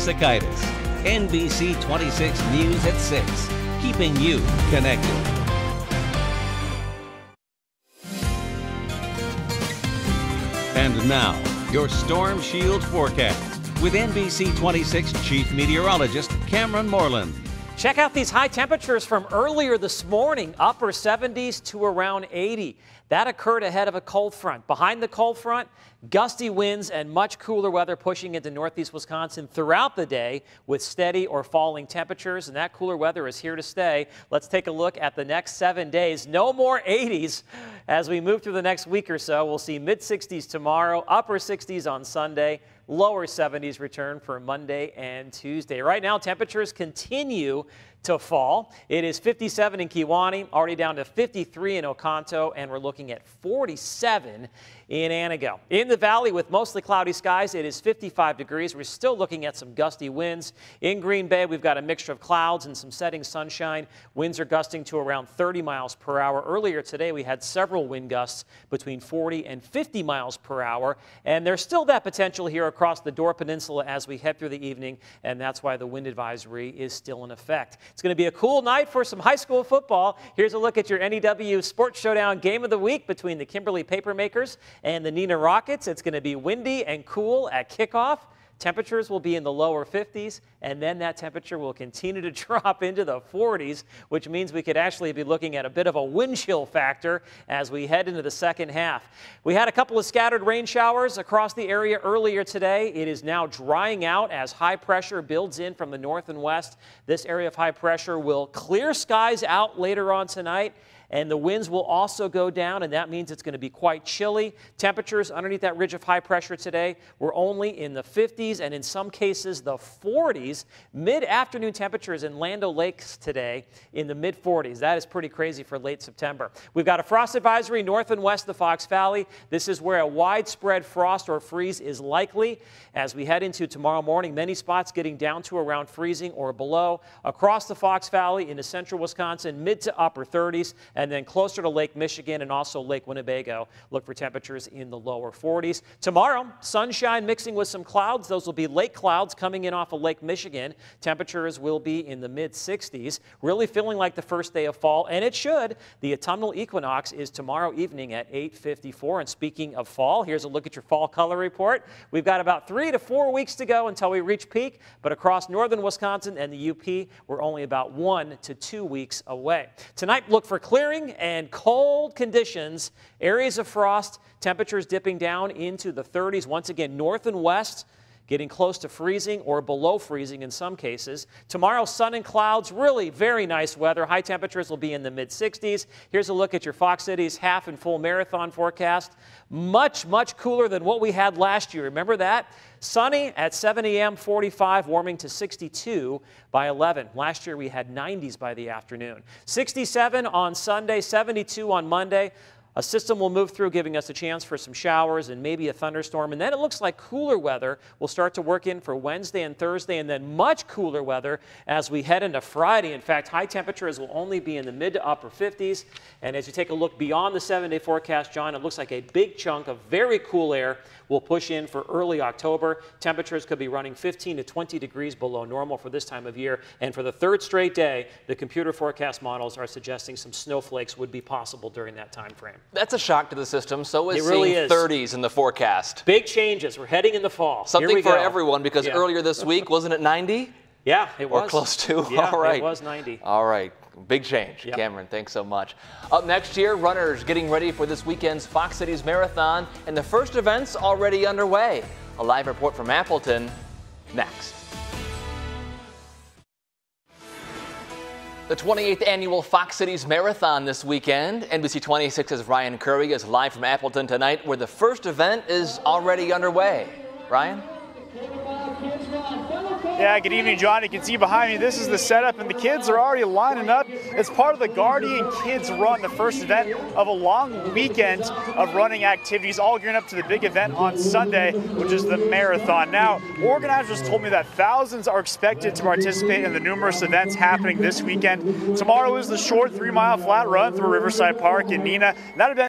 Cichitis. NBC26 News at 6, keeping you connected. And now, your Storm Shield forecast with NBC26 Chief Meteorologist Cameron Moreland. Check out these high temperatures from earlier this morning, upper 70s to around 80. That occurred ahead of a cold front. Behind the cold front, gusty winds and much cooler weather pushing into northeast Wisconsin throughout the day with steady or falling temperatures, and that cooler weather is here to stay. Let's take a look at the next 7 days. No more 80s as we move through the next week or so. We'll see mid-60s tomorrow, upper 60s on Sunday. Lower 70s return for Monday and Tuesday. Right now, temperatures continue to fall. It is 57 in Kewaunee, already down to 53 in Oconto, and we're looking at 47 in Antigo. In the valley with mostly cloudy skies, it is 55 degrees. We're still looking at some gusty winds. In Green Bay, we've got a mixture of clouds and some setting sunshine. Winds are gusting to around 30 miles per hour. Earlier today, we had several wind gusts between 40 and 50 miles per hour, and there's still that potential here across the Door Peninsula as we head through the evening, and that's why the wind advisory is still in effect. It's going to be a cool night for some high school football. Here's a look at your NEW Sports Showdown game of the week between the Kimberly Papermakers and the Neenah Rockets. It's going to be windy and cool at kickoff. Temperatures will be in the lower 50s, and then that temperature will continue to drop into the 40s, which means we could actually be looking at a bit of a wind chill factor as we head into the second half. We had a couple of scattered rain showers across the area earlier today. It is now drying out as high pressure builds in from the north and west. This area of high pressure will clear skies out later on tonight, and the winds will also go down, and that means it's going to be quite chilly. Temperatures underneath that ridge of high pressure today were only in the 50s and in some cases the 40s. Mid-afternoon temperatures in Land O'Lakes today in the mid-40s. That is pretty crazy for late September. We've got a frost advisory north and west of the Fox Valley. This is where a widespread frost or freeze is likely as we head into tomorrow morning. Many spots getting down to around freezing or below. Across the Fox Valley into central Wisconsin, mid to upper 30s. And then closer to Lake Michigan and also Lake Winnebago, look for temperatures in the lower 40s. Tomorrow, sunshine mixing with some clouds. Those will be lake clouds coming in off of Lake Michigan. Temperatures will be in the mid-60s. Really feeling like the first day of fall, and it should. The autumnal equinox is tomorrow evening at 8:54. And speaking of fall, here's a look at your fall color report. We've got about 3 to 4 weeks to go until we reach peak, but across northern Wisconsin and the UP, we're only about 1 to 2 weeks away. Tonight, look for clear and cold conditions, areas of frost, temperatures dipping down into the 30s. Once again, north and west getting close to freezing or below freezing in some cases. Tomorrow, sun and clouds, really very nice weather. High temperatures will be in the mid-60s. Here's a look at your Fox Cities half and full marathon forecast. Much, much cooler than what we had last year. Remember that? Sunny at 7 a.m., 45, warming to 62 by 11. Last year we had 90s by the afternoon. 67 on Sunday, 72 on Monday. A system will move through, giving us a chance for some showers and maybe a thunderstorm. And then it looks like cooler weather will start to work in for Wednesday and Thursday, and then much cooler weather as we head into Friday. In fact, high temperatures will only be in the mid to upper 50s. And as you take a look beyond the 7-day forecast, John, it looks like a big chunk of very cool air will push in for early October. Temperatures could be running 15 to 20 degrees below normal for this time of year. And for the third straight day, the computer forecast models are suggesting some snowflakes would be possible during that time frame. That's a shock to the system. So is it really seeing 30s in the forecast. Big changes. We're heading in the fall. Something for everyone, because earlier this week, wasn't it 90? Yeah, it was. Or close to. Yeah, all right. It was 90. All right. Big change. Yep. Cameron, thanks so much. Up next year, runners getting ready for this weekend's Fox Cities Marathon, and the first event's already underway. A live report from Appleton next. The 28th annual Fox Cities Marathon this weekend. NBC26's Ryan Curry is live from Appleton tonight, where the first event is already underway. Ryan? Yeah, good evening, John. You can see behind me, this is the setup, and the kids are already lining up. It's part of the Guardian Kids Run, the first event of a long weekend of running activities, all gearing up to the big event on Sunday, which is the marathon. Now, organizers told me that thousands are expected to participate in the numerous events happening this weekend. Tomorrow is the short 3-mile flat run through Riverside Park in Neenah. And that event